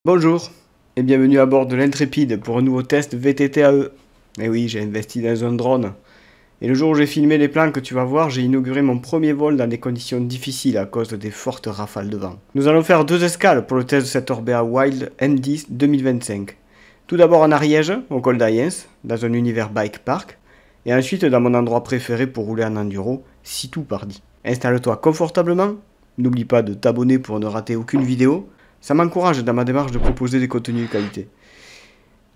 Bonjour et bienvenue à bord de l'Intrépide pour un nouveau test VTT-AE. Et oui, j'ai investi dans un drone. Et le jour où j'ai filmé les plans que tu vas voir, j'ai inauguré mon premier vol dans des conditions difficiles à cause des fortes rafales de vent. Nous allons faire 2 escales pour le test de cette Orbea Wild M10 2025. Tout d'abord en Ariège, au col d'Ayens, dans un univers bike park. Et ensuite dans mon endroit préféré pour rouler en enduro, Sitou Pardi. Installe-toi confortablement, n'oublie pas de t'abonner pour ne rater aucune vidéo. Ça m'encourage dans ma démarche de proposer des contenus de qualité.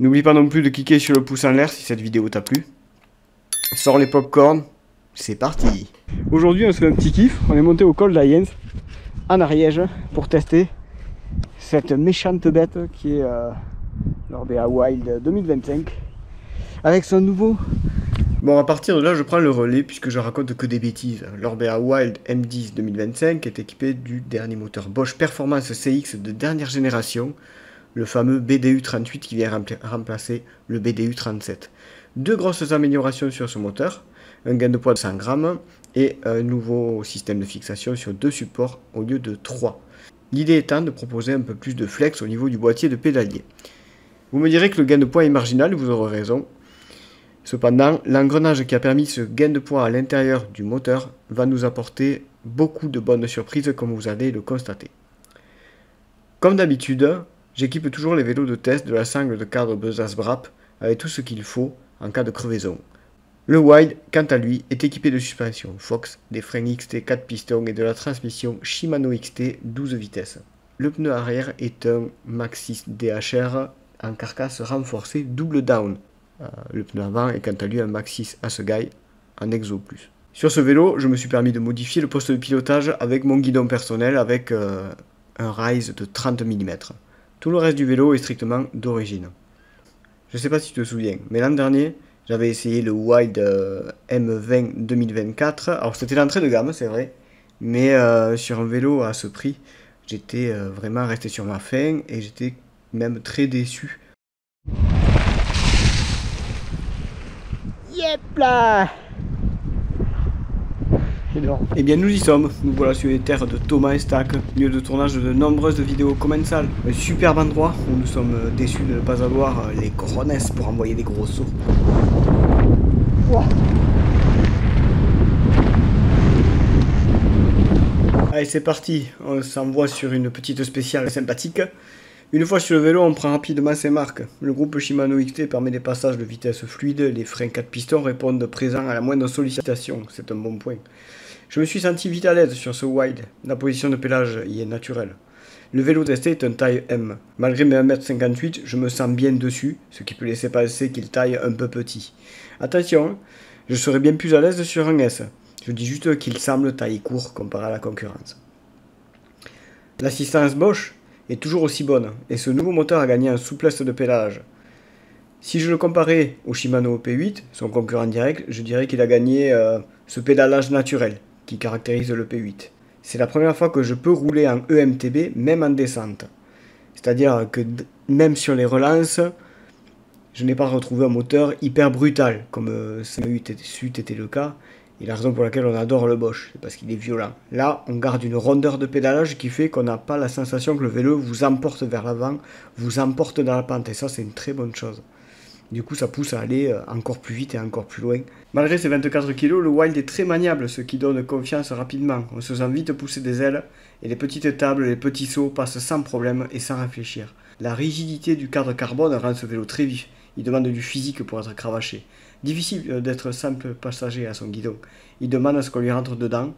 N'oublie pas non plus de cliquer sur le pouce en l'air si cette vidéo t'a plu. Sors les popcorn, c'est parti. Aujourd'hui on se fait un petit kiff, on est monté au col d'Ayens, en Ariège, pour tester cette méchante bête qui est l'Orbea Wild 2025, avec son nouveau... Bon, à partir de là, je prends le relais puisque je raconte que des bêtises. L'Orbea Wild M10 2025 est équipé du dernier moteur Bosch Performance CX de dernière génération, le fameux BDU38 qui vient remplacer le BDU37. 2 grosses améliorations sur ce moteur, un gain de poids de 100 grammes et un nouveau système de fixation sur 2 supports au lieu de 3. L'idée étant de proposer un peu plus de flex au niveau du boîtier de pédalier. Vous me direz que le gain de poids est marginal, vous aurez raison. Cependant, l'engrenage qui a permis ce gain de poids à l'intérieur du moteur va nous apporter beaucoup de bonnes surprises comme vous allez le constater. Comme d'habitude, j'équipe toujours les vélos de test de la sangle de cadre Bezas Brap avec tout ce qu'il faut en cas de crevaison. Le Wild, quant à lui, est équipé de suspension Fox, des freins XT 4 pistons et de la transmission Shimano XT 12 vitesses. Le pneu arrière est un Maxxis DHR en carcasse renforcée double down. Le pneu avant est quant à lui un Maxxis Assegai en Exo Plus. Sur ce vélo, je me suis permis de modifier le poste de pilotage avec mon guidon personnel avec un rise de 30 mm. Tout le reste du vélo est strictement d'origine. Je ne sais pas si tu te souviens, mais l'an dernier, j'avais essayé le Wild M20 2024. Alors c'était l'entrée de gamme, c'est vrai, mais sur un vélo à ce prix, j'étais vraiment resté sur ma faim et j'étais même très déçu. Yep là. Eh bien nous y sommes, nous voilà sur les terres de Thomas Estac, lieu de tournage de nombreuses vidéos commensales. Un superbe endroit où nous sommes déçus de ne pas avoir les cojones pour envoyer des gros sauts. Wow. Allez c'est parti, on s'envoie sur une petite spéciale sympathique. Une fois sur le vélo, on prend rapidement ses marques. Le groupe Shimano XT permet des passages de vitesse fluide, les freins 4 pistons répondent présents à la moindre sollicitation, c'est un bon point. Je me suis senti vite à l'aise sur ce Wild, la position de pélage y est naturelle. Le vélo testé est un taille M. Malgré mes 1,58 m, je me sens bien dessus, ce qui peut laisser penser qu'il taille un peu petit. Attention, je serais bien plus à l'aise sur un S. Je dis juste qu'il semble taille court comparé à la concurrence. L'assistance Bosch est toujours aussi bonne, et ce nouveau moteur a gagné en souplesse de pédalage. Si je le comparais au Shimano P8, son concurrent direct, je dirais qu'il a gagné ce pédalage naturel qui caractérise le P8. C'est la première fois que je peux rouler en EMTB, même en descente. C'est-à-dire que même sur les relances, je n'ai pas retrouvé un moteur hyper brutal, comme ça eût été le cas. Et la raison pour laquelle on adore le Bosch, c'est parce qu'il est violent. Là, on garde une rondeur de pédalage qui fait qu'on n'a pas la sensation que le vélo vous emporte vers l'avant, vous emporte dans la pente. Et ça, c'est une très bonne chose. Du coup, ça pousse à aller encore plus vite et encore plus loin. Malgré ses 24 kg, le Wild est très maniable, ce qui donne confiance rapidement. On se sent vite pousser des ailes, et les petites tables, les petits sauts passent sans problème et sans réfléchir. La rigidité du cadre carbone rend ce vélo très vif. Il demande du physique pour être cravaché. Difficile d'être simple passager à son guidon. Il demande à ce qu'on lui rentre dedans.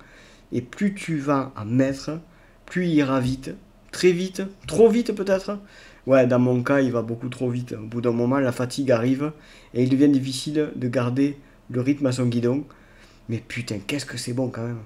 Et plus tu vas en mettre, plus il ira vite. Très vite. Trop vite peut-être. Ouais, dans mon cas, il va beaucoup trop vite. Au bout d'un moment, la fatigue arrive. Et il devient difficile de garder le rythme à son guidon. Mais putain, qu'est-ce que c'est bon quand même.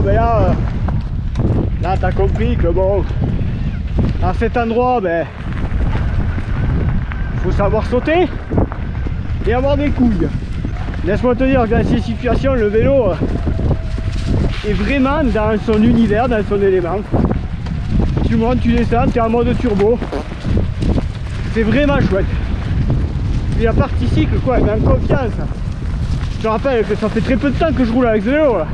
ben là t'as compris que bon, à cet endroit, ben, faut savoir sauter et avoir des couilles. Laisse-moi te dire que dans ces situations, le vélo est vraiment dans son univers, dans son élément. Tu montes, tu descends, tu es en mode turbo. C'est vraiment chouette. Puis la partie cycle, quoi, elle met en confiance. Je te rappelle que ça fait très peu de temps que je roule avec ce vélo là.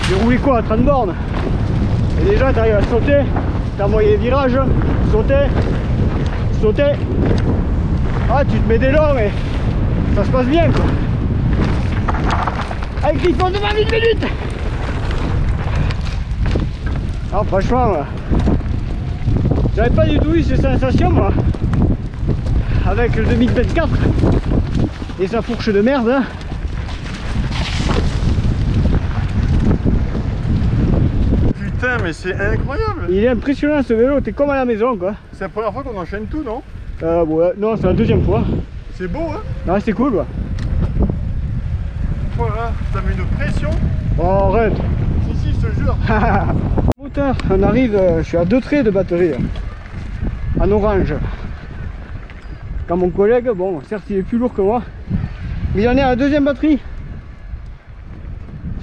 J'ai roulé quoi, à 30 bornes. Et déjà tu arrives à sauter, t'envoies les virages, sauter. Ah, tu te mets des longs mais ça se passe bien quoi. Avec Griffon de 20 minutes. Ah, franchement, j'avais pas du tout eu ces sensations moi. Avec le 2024 et sa fourche de merde hein. Putain mais c'est incroyable. Il est impressionnant ce vélo, t'es comme à la maison quoi. C'est la première fois qu'on enchaîne tout, non? Ouais, non c'est la deuxième fois. C'est beau hein. Non c'est cool quoi. Voilà, ça met une pression. Oh arrête. Si, je te jure. Moteur, on arrive, je suis à 2 traits de batterie en orange. Quand mon collègue, bon certes il est plus lourd que moi, mais il en est à la deuxième batterie.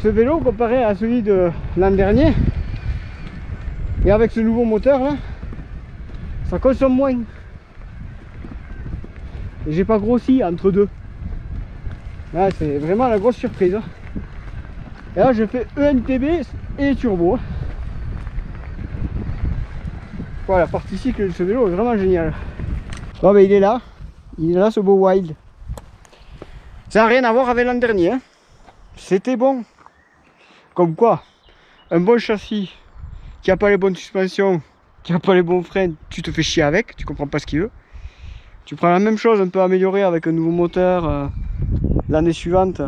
Ce vélo comparé à celui de l'an dernier, et avec ce nouveau moteur là, ça consomme moins. Et j'ai pas grossi entre deux. Là c'est vraiment la grosse surprise. Et là je fais ENTB et turbo. Voilà, la partie cycle de ce vélo est vraiment géniale. Bon ben il est là ce beau Wild. Ça n'a rien à voir avec l'an dernier hein. C'était bon. Comme quoi, un bon châssis qui a pas les bonnes suspensions, qui a pas les bons freins, tu te fais chier avec, tu comprends pas ce qu'il veut. Tu prends la même chose un peu améliorée avec un nouveau moteur l'année suivante,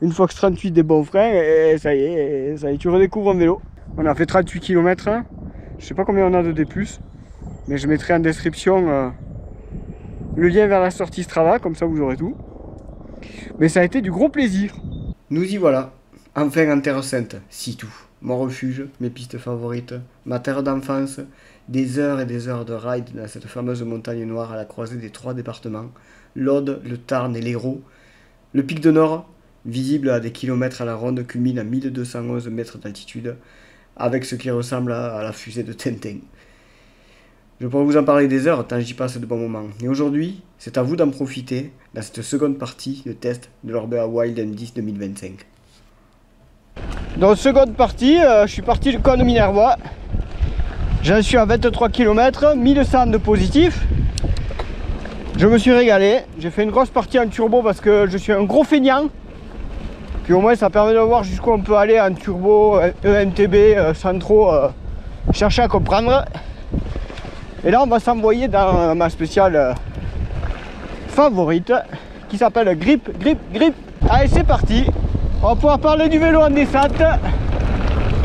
une Fox 38 des bons freins et ça y est, tu redécouvres un vélo. On a fait 38 km, je sais pas combien on a de D+, mais je mettrai en description le lien vers la sortie Strava, comme ça vous aurez tout. Mais ça a été du gros plaisir. Nous y voilà, enfin en terre sainte, Sitou. Mon refuge, mes pistes favorites, ma terre d'enfance, des heures et des heures de ride dans cette fameuse montagne noire à la croisée des 3 départements, l'Aude, le Tarn et l'Hérault. Le pic de Nord, visible à des kilomètres à la ronde, culmine à 1211 mètres d'altitude, avec ce qui ressemble à la fusée de Tintin. Je pourrais vous en parler des heures tant j'y passe de bons moments. Et aujourd'hui, c'est à vous d'en profiter dans cette seconde partie de test de l'Orbea Wild M10 2025. Dans seconde partie, je suis parti du camp de Minervois. J'en suis à 23 km, 1100 de positif. Je me suis régalé. J'ai fait une grosse partie en turbo parce que je suis un gros feignant. Puis au moins ça permet de voir jusqu'où on peut aller en turbo, ENTB, sans trop chercher à comprendre. Et là on va s'envoyer dans ma spéciale favorite qui s'appelle Grip. Allez c'est parti. On va pouvoir parler du vélo en descente.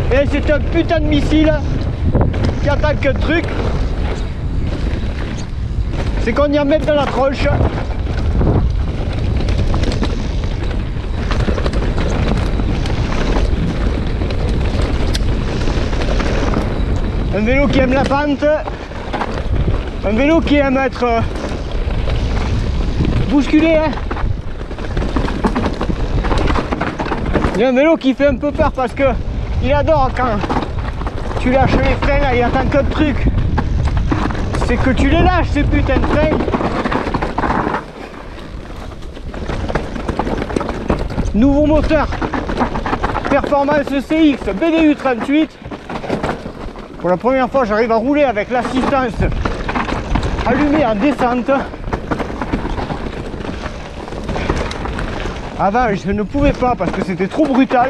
Et c'est un putain de missile qui attaque un truc. C'est qu'on y en met dans la tronche. Un vélo qui aime la pente. Un vélo qui aime être bousculé hein. Il y a un vélo qui fait un peu peur parce que il adore quand tu lâches les freins là, il attend qu'un truc, c'est que tu les lâches ces putains de freins. Nouveau moteur Performance CX BDU 38. Pour la première fois j'arrive à rouler avec l'assistance allumée en descente. Avant je ne pouvais pas parce que c'était trop brutal.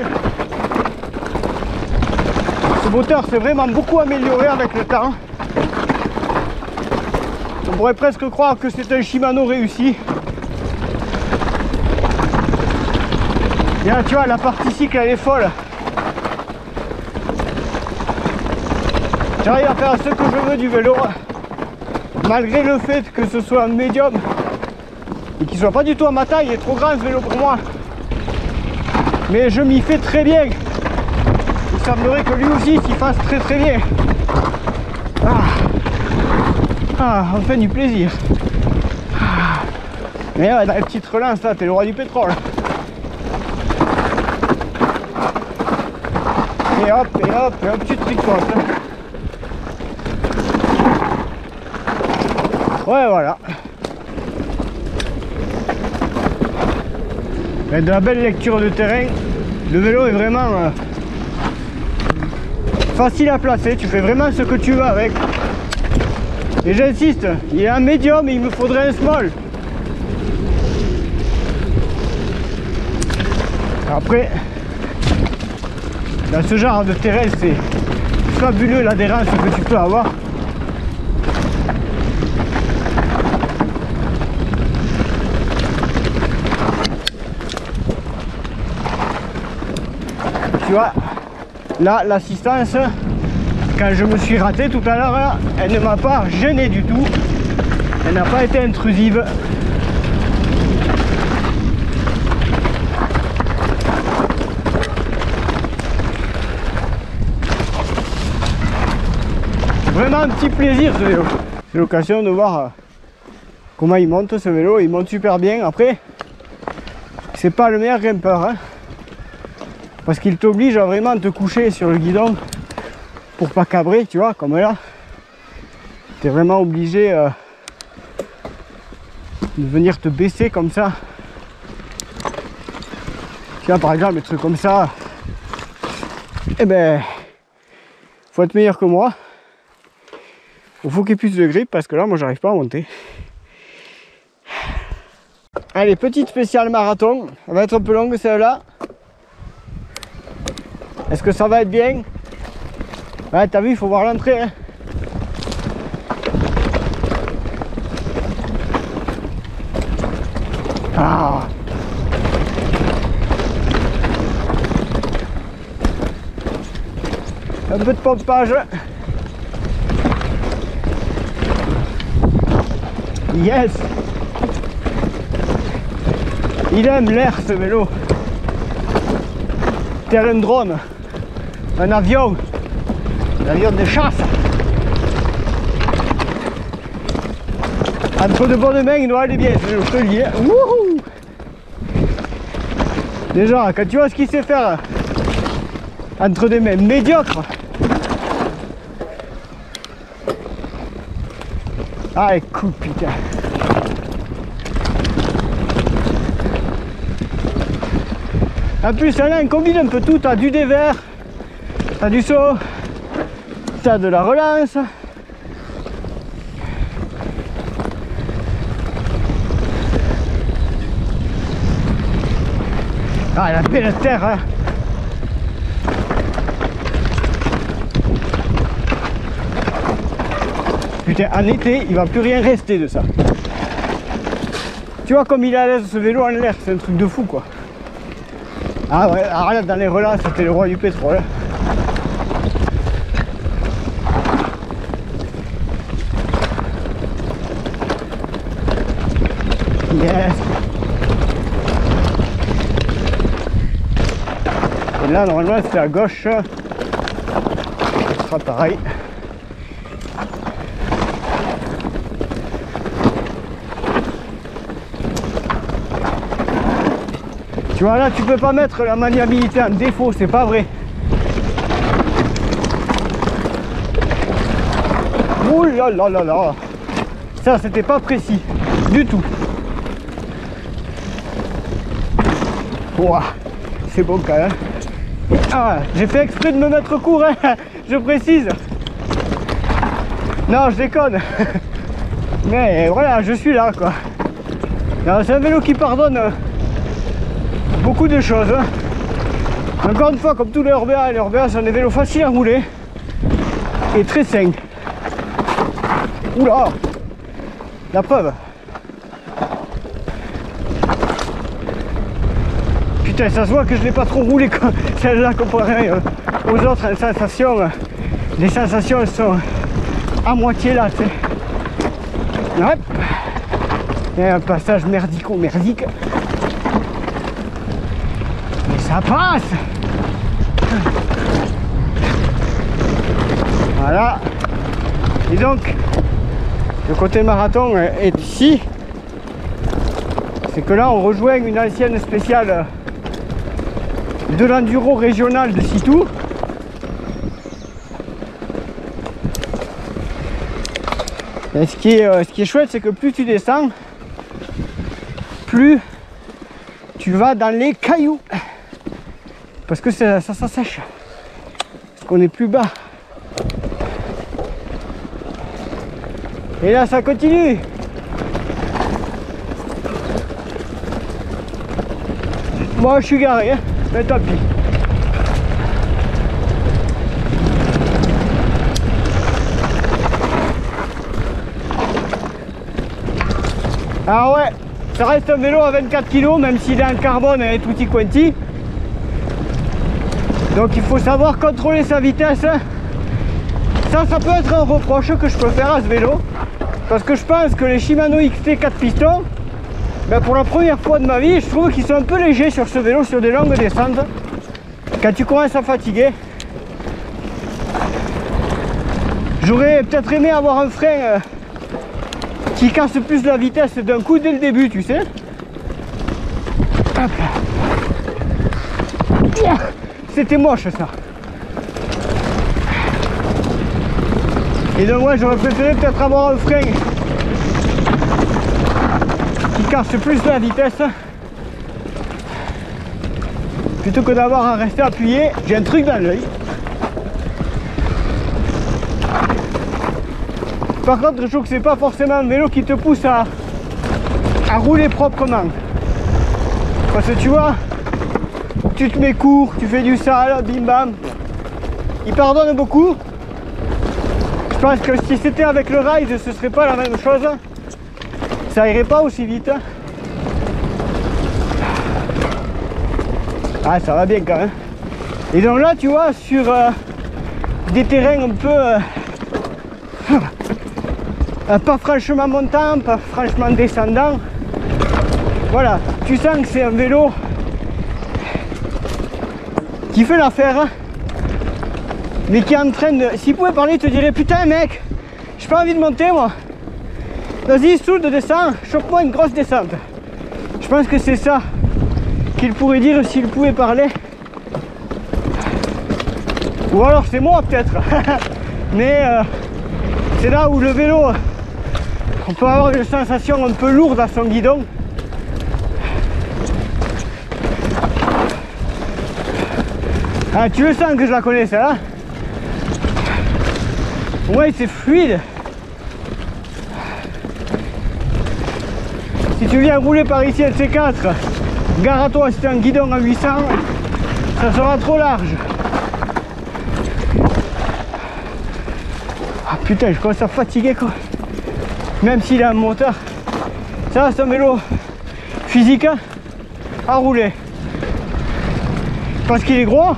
Ce moteur s'est vraiment beaucoup amélioré avec le temps. On pourrait presque croire que c'est un Shimano réussi. Et là tu vois la partie cycle elle est folle. J'arrive à faire ce que je veux du vélo malgré le fait que ce soit un médium et qu'il soit pas du tout à ma taille, il est trop grand ce vélo pour moi. mais je m'y fais très bien. Il semblerait que lui aussi s'y fasse très très bien. Enfin du plaisir. Mais ouais, dans les petites relances là, t'es le roi du pétrole. Et hop, tu tricotes. Ouais, voilà. Et de la belle lecture de terrain. Le vélo est vraiment facile à placer. Tu fais vraiment ce que tu veux avec. Et j'insiste, il est un médium et il me faudrait un small. Après, dans ce genre de terrain, c'est fabuleux l'adhérence que tu peux avoir. Tu vois, là, l'assistance, quand je me suis raté tout à l'heure, elle ne m'a pas gêné du tout. Elle n'a pas été intrusive. Vraiment un petit plaisir ce vélo. C'est l'occasion de voir comment il monte ce vélo. Il monte super bien. Après, c'est pas le meilleur grimpeur, hein, parce qu'il t'oblige à vraiment te coucher sur le guidon pour pas cabrer, tu vois, comme là. Tu es vraiment obligé de venir te baisser comme ça. Tu vois, par exemple, des trucs comme ça, eh ben, faut être meilleur que moi. Il faut qu'il y ait plus de grip parce que là, moi, j'arrive pas à monter. Allez, petite spéciale marathon. Elle va être un peu longue celle-là. Est-ce que ça va être bien? Ouais, t'as vu, il faut voir l'entrée. Hein. Ah. Un peu de pompage. Yes. Il aime l'air ce vélo. Tel un drone. Un avion de chasse. Entre de bonnes mains, il doit aller bien, je te le dis. Wouhou. Déjà, quand tu vois ce qu'il sait faire entre des mains médiocres. Ah, écoute, putain. En plus, là, on combine un peu tout. T'as du dévers, t'as du saut, t'as de la relance. Ah, la belle terre, hein. Putain, en été, il va plus rien rester de ça. Tu vois comme il est à l'aise ce vélo en l'air, c'est un truc de fou, quoi. Ah ouais, alors là, dans les relances, c'était le roi du pétrole. Yes. Et là, normalement, c'est à gauche. Ce sera pareil. Tu vois, là, tu peux pas mettre la maniabilité en défaut, c'est pas vrai. Ouh là là là là. Ça, c'était pas précis du tout. Ouah, c'est bon quand même. Ah, j'ai fait exprès de me mettre court, hein, je précise. Non, je déconne. Mais voilà, je suis là, quoi. C'est un vélo qui pardonne beaucoup de choses. Encore une fois, comme tous les RBA sont des vélos faciles à rouler et très sains. Oula, la preuve. Putain, ça se voit que je l'ai pas trop roulé celle-là comparé aux autres sensations. Les sensations sont à moitié là, tu sais. Hop. Et un passage merdico-merdique. Ça passe. Voilà. Et donc, le côté marathon est ici. C'est que là, on rejoint une ancienne spéciale de l'enduro régional de Sitou. Et ce qui est chouette, c'est que plus tu descends, plus tu vas dans les cailloux. Parce que ça sèche. Parce qu'on est plus bas. Et là, ça continue. Moi, je suis garé, hein. Mais tant pis. Ah ouais, ça reste un vélo à 24 kg, même s'il est en carbone et tutti quanti. Donc il faut savoir contrôler sa vitesse. Ça peut être un reproche que je peux faire à ce vélo. Parce que je pense que les Shimano XT 4 pistons, ben pour la première fois de ma vie, je trouve qu'ils sont un peu légers sur ce vélo, sur des longues descentes. Quand tu commences à fatiguer. J'aurais peut-être aimé avoir un frein qui casse plus la vitesse d'un coup dès le début, tu sais. C'était moche ça. Et donc ouais, j'aurais préféré peut-être avoir un frein qui casse plus la vitesse plutôt que d'avoir à rester appuyé. J'ai un truc dans l'œil. Par contre, je trouve que c'est pas forcément un vélo qui te pousse à rouler proprement. Parce que tu vois, tu te mets court, tu fais du sale, bim bam. Il pardonne beaucoup. Je pense que si c'était avec le ride, ce serait pas la même chose. Ça irait pas aussi vite. Ah, ça va bien quand même. Et donc là, tu vois, sur des terrains un peu... pas franchement montant, pas franchement descendant. Voilà, tu sens que c'est un vélo qui fait l'affaire, mais qui est en train de... S'il pouvait parler, il te dirait: putain mec, j'ai pas envie de monter moi. Vas-y, soude, descends, chope-moi une grosse descente. Je pense que c'est ça qu'il pourrait dire s'il pouvait parler. Ou alors c'est moi peut-être. Mais c'est là où le vélo, on peut avoir une sensation un peu lourde à son guidon. Ah, tu le sens que je la connais celle-là. Ouais, c'est fluide. Si tu viens rouler par ici LC4, gare à toi, si tu as un guidon à 800, ça sera trop large. Ah putain, je commence à fatiguer quoi. Même s'il a un moteur. Ça, c'est un vélo physique à rouler. Parce qu'il est gros,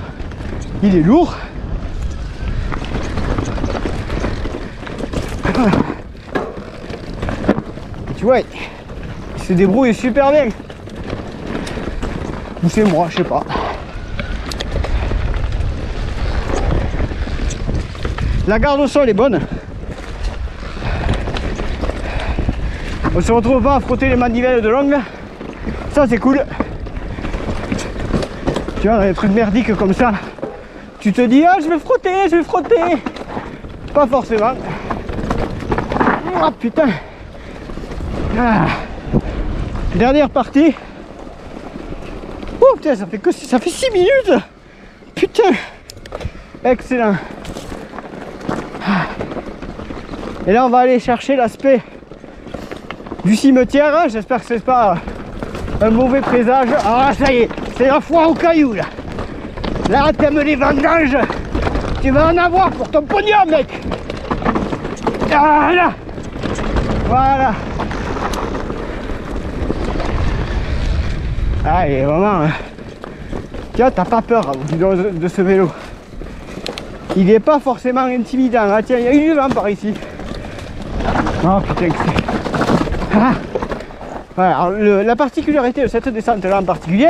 il est lourd. Et tu vois, il se débrouille super bien. Ou c'est moi, je sais pas. La garde au sol est bonne. On se retrouve pas à frotter les manivelles de l'ongle. Ça c'est cool. Tu vois, dans des trucs merdiques comme ça, tu te dis: ah, je vais frotter. Pas forcément. Oh putain. Ah. Dernière partie. Oh putain, ça fait 6 minutes. Putain. Excellent. Et là on va aller chercher l'aspect du cimetière. J'espère que c'est pas un mauvais présage. Ah ça y est, c'est la foire aux cailloux là. Là t'aimes les vendanges, tu vas en avoir pour ton pognon mec. Ah là. Voilà. Ah il est vraiment... Tu vois, t'as pas peur de ce vélo. Il n'est pas forcément intimidant. Ah tiens, il y a eu du vent par ici. Oh putain que c'est... Ah. Voilà, alors, la particularité de cette descente là en particulier,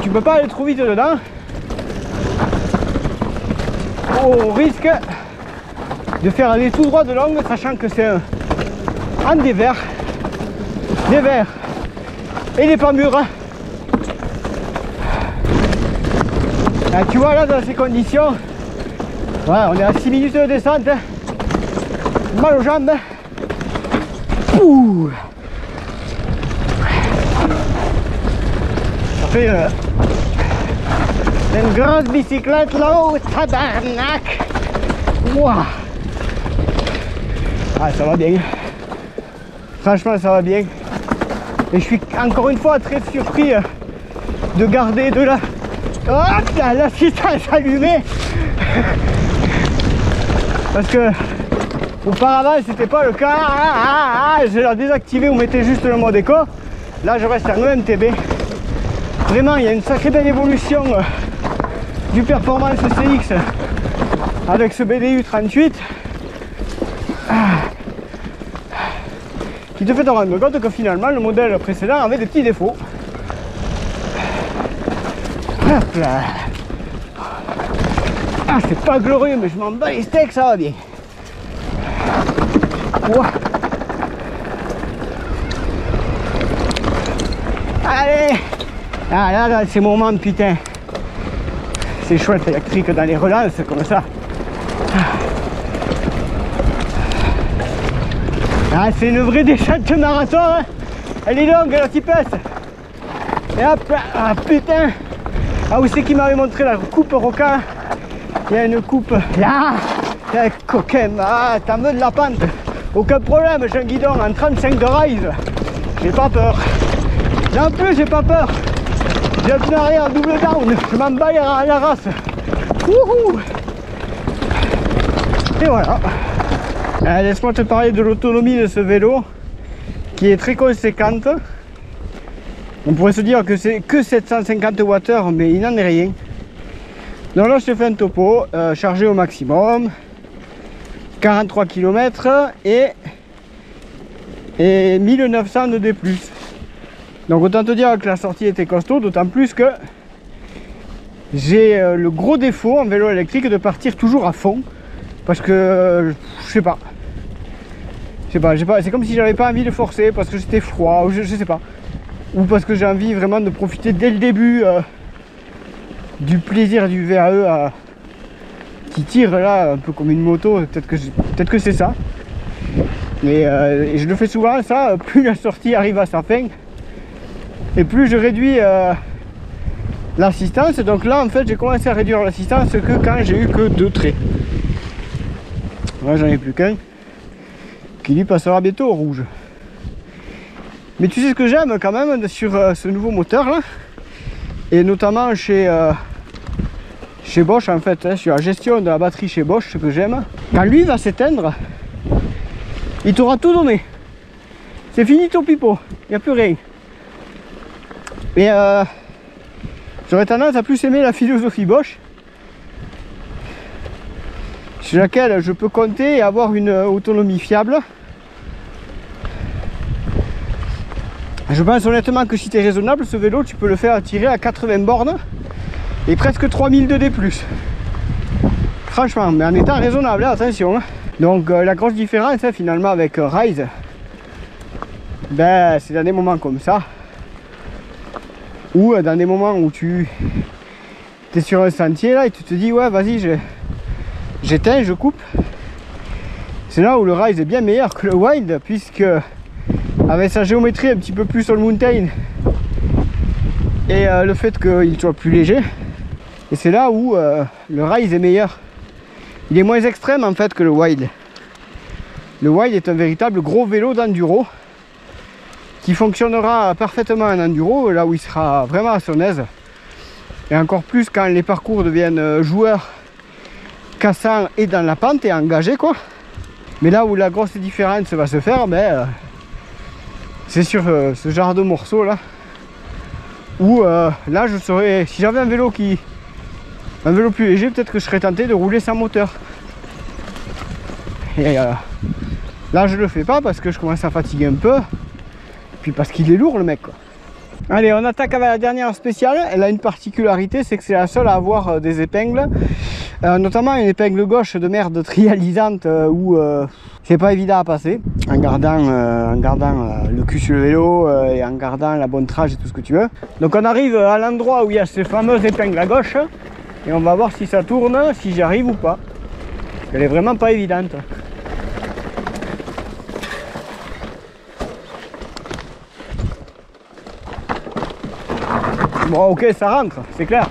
tu peux pas aller trop vite dedans. Au risque de faire aller tout droit de l'angle, sachant que c'est un dévers et des pas mûrs. Ah, tu vois là, dans ces conditions, voilà, on est à 6 minutes de descente, mal aux jambes. Ouh. Ça fait une grosse bicyclette là-haut, tabarnak. Wow. Ah, ça va bien. Franchement, ça va bien. Et je suis encore une fois très surpris de garder de la... Oh, l'assistance allumée. Parce que auparavant c'était pas le cas. Je l'ai désactivé ou mettez juste le mode éco. Là je reste en EMTB. Vraiment il y a une sacrée belle évolution du performance CX avec ce BDU 38 qui te fait te rendre compte que finalement le modèle précédent avait des petits défauts. Hop là. Ah, c'est pas glorieux, mais je m'en bats les steaks, ça va bien. Wow. Allez. Ah là, ces moments, putain. C'est chouette électrique dans les relances, comme ça. Ah, c'est une vraie descente de marathon, hein. Elle est longue, la tipesse. Et hop là. Ah, putain. Ah, où c'est qui m'avait montré la coupe Roca? Il y a une coupe là. Coquin, ah, t'en veux de la pente? Aucun problème, j'ai un guidon en 35 de rise. J'ai pas peur. Et en plus, j'ai pas peur. J'ai un pneu arrière double down. Je m'en bats la race. Wouhou. Et voilà. Laisse-moi te parler de l'autonomie de ce vélo qui est très conséquente. On pourrait se dire que c'est que 750 Wh, mais il n'en est rien. Donc là je te fais un topo, chargé au maximum, 43 km et 1900 de D+. Donc autant te dire que la sortie était costaud, d'autant plus que j'ai le gros défaut en vélo électrique de partir toujours à fond. Parce que, je sais pas, c'est comme si j'avais pas envie de forcer parce que j'étais froid, ou je sais pas. Ou parce que j'ai envie vraiment de profiter dès le début du plaisir du VAE qui tire là un peu comme une moto. Peut-être que c'est ça. Mais et je le fais souvent ça, plus la sortie arrive à sa fin et plus je réduis l'assistance. Donc là en fait j'ai commencé à réduire l'assistance que quand j'ai eu que 2 traits. Là j'en ai plus qu'un qui lui passera bientôt au rouge. Mais tu sais ce que j'aime quand même sur ce nouveau moteur là, et notamment chez Bosch en fait, hein, sur la gestion de la batterie chez Bosch, ce que j'aime, quand lui va s'éteindre, il t'aura tout donné. C'est fini ton pipeau, il n'y a plus rien. Et j'aurais tendance à plus aimer la philosophie Bosch, sur laquelle je peux compter et avoir une autonomie fiable. Je pense honnêtement que si tu es raisonnable, ce vélo tu peux le faire tirer à 80 bornes et presque 3000 de D+. Franchement, mais en étant raisonnable, hein, attention. Hein. Donc la grosse différence hein, finalement avec Rise, ben, c'est dans des moments comme ça, ou dans des moments où tu es sur un sentier là et tu te dis ouais vas-y j'éteins, je coupe. C'est là où le Rise est bien meilleur que le Wild, puisque avec sa géométrie un petit peu plus sur le mountain et le fait qu'il soit plus léger, et c'est là où le Rise est meilleur. Il est moins extrême en fait que le Wild. Le Wild est un véritable gros vélo d'enduro qui fonctionnera parfaitement en enduro, là où il sera vraiment à son aise, et encore plus quand les parcours deviennent joueurs, cassants et dans la pente et engagés quoi. Mais là où la grosse différence va se faire, ben, c'est sur ce genre de morceau là, où là je serais, si j'avais un vélo plus léger, peut-être que je serais tenté de rouler sans moteur. Et là je le fais pas parce que je commence à fatiguer un peu, puis parce qu'il est lourd le mec quoi. Allez, on attaque avec la dernière spéciale. Elle a une particularité, c'est que c'est la seule à avoir des épingles. Notamment une épingle gauche de merde trialisante où c'est pas évident à passer. En gardant le cul sur le vélo et en gardant la bonne trage et tout ce que tu veux. Donc on arrive à l'endroit où il y a ces fameuses épingles à gauche. Et on va voir si ça tourne, si j'y arrive ou pas. Elle est vraiment pas évidente. Bon, ok, ça rentre, c'est clair.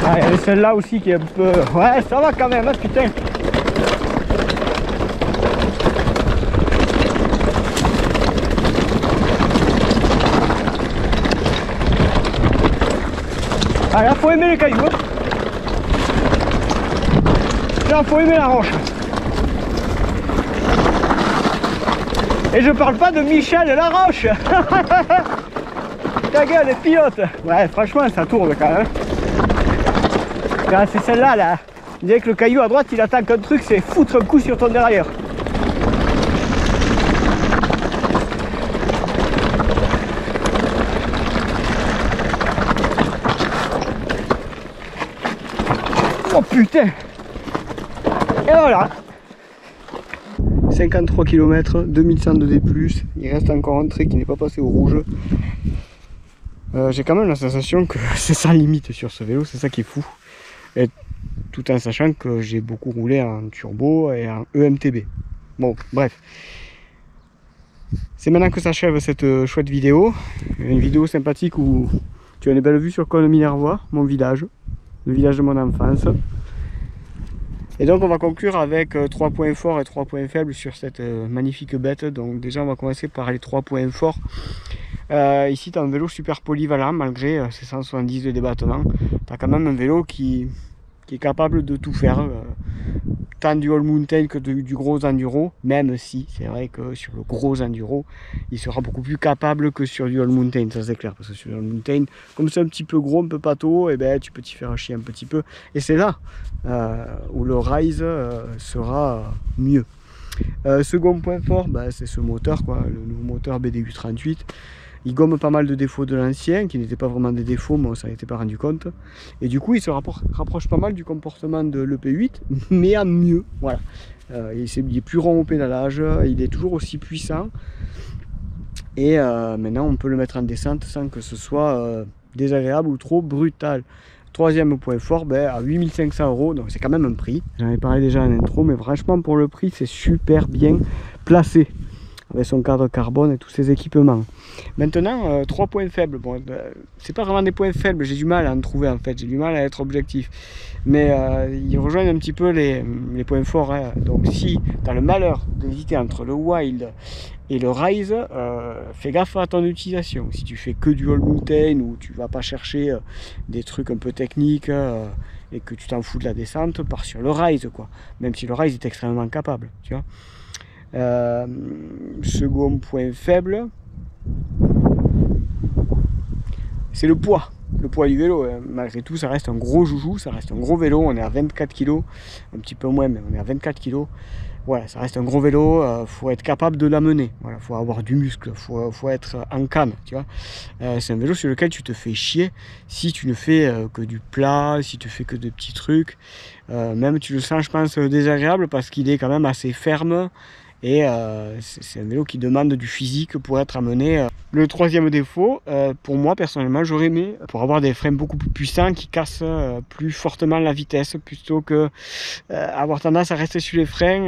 Ah, il y avait celle-là aussi qui est un peu... Ouais, ça va quand même, hein, putain. Ah, là, faut aimer les cailloux. Là, faut aimer la roche. Et je parle pas de Michel Laroche. Ta gueule, les pilotes. Ouais, franchement, ça tourne quand même. Là, c'est celle-là, là. On dirait que le caillou à droite, il attend qu'un truc, c'est foutre un coup sur ton derrière. Oh putain. Et voilà. 53 km, 2100 de D+, il reste encore un trait qui n'est pas passé au rouge. J'ai quand même la sensation que c'est sans limite sur ce vélo, c'est ça qui est fou. Et tout en sachant que j'ai beaucoup roulé en turbo et en EMTB. Bon, bref. C'est maintenant que s'achève cette chouette vidéo. Une vidéo sympathique où tu as une belle vue sur Cosne-Minervois, mon village, le village de mon enfance. Et donc on va conclure avec 3 points forts et 3 points faibles sur cette magnifique bête. Donc déjà on va commencer par les 3 points forts. Ici tu as un vélo super polyvalent malgré ses 170 de débattement. Tu as quand même un vélo qui est capable de tout faire. Tant du all mountain que du gros enduro, même si c'est vrai que sur le gros enduro il sera beaucoup plus capable que sur du all mountain, ça c'est clair, parce que sur le all mountain, comme c'est un petit peu gros, un peu pâteau, et ben tu peux t'y faire chier un petit peu, et c'est là où le Rise sera mieux. Second point fort, ben, c'est ce moteur, quoi, le nouveau moteur BD838. Il gomme pas mal de défauts de l'ancien, qui n'étaient pas vraiment des défauts, mais on s'en était pas rendu compte. Et du coup, il se rapproche pas mal du comportement de l'EP8, mais à mieux. Voilà. Il est plus rond au pédalage, il est toujours aussi puissant. Et maintenant, on peut le mettre en descente sans que ce soit désagréable ou trop brutal. Troisième point fort, ben, à 8500 €, donc c'est quand même un prix. J'en ai parlé déjà en intro, mais franchement, pour le prix, c'est super bien placé, avec son cadre carbone et tous ses équipements. Maintenant, 3 points faibles. Bon, c'est pas vraiment des points faibles, j'ai du mal à en trouver en fait, j'ai du mal à être objectif. Mais ils rejoignent un petit peu les points forts. Hein. Donc si tu as le malheur d'hésiter entre le Wild et le Rise, fais gaffe à ton utilisation. Si tu fais que du all mountain ou tu vas pas chercher des trucs un peu techniques et que tu t'en fous de la descente, pars sur le Rise, quoi. Même si le Rise est extrêmement capable, tu vois. Second point faible, c'est le poids du vélo. Malgré tout, ça reste un gros joujou, ça reste un gros vélo. On est à 24 kg, un petit peu moins, mais on est à 24 kg. Voilà, ça reste un gros vélo, faut être capable de l'amener. Voilà, faut avoir du muscle, faut être en canne, tu vois. C'est un vélo sur lequel tu te fais chier si tu ne fais que du plat, si tu fais que de petits trucs. Même tu le sens, je pense, désagréable parce qu'il est quand même assez ferme. Et c'est un vélo qui demande du physique pour être amené. Le troisième défaut, pour moi personnellement, j'aurais aimé pour avoir des freins beaucoup plus puissants qui cassent plus fortement la vitesse, plutôt que avoir tendance à rester sur les freins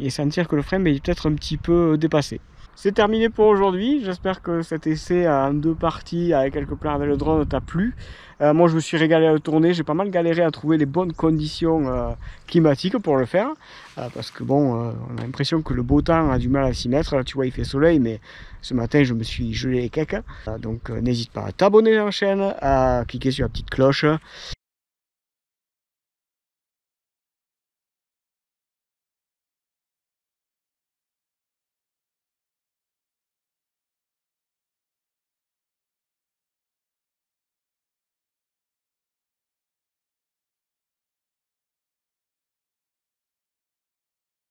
et sentir que le frein est peut-être un petit peu dépassé. C'est terminé pour aujourd'hui, j'espère que cet essai en 2 parties avec quelques plans avec le drone t'a plu. Moi je me suis régalé à le tourner, j'ai pas mal galéré à trouver les bonnes conditions climatiques pour le faire. Parce que bon, on a l'impression que le beau temps a du mal à s'y mettre. Là tu vois il fait soleil, mais ce matin je me suis gelé les cakes. Donc n'hésite pas à t'abonner à la chaîne, à cliquer sur la petite cloche.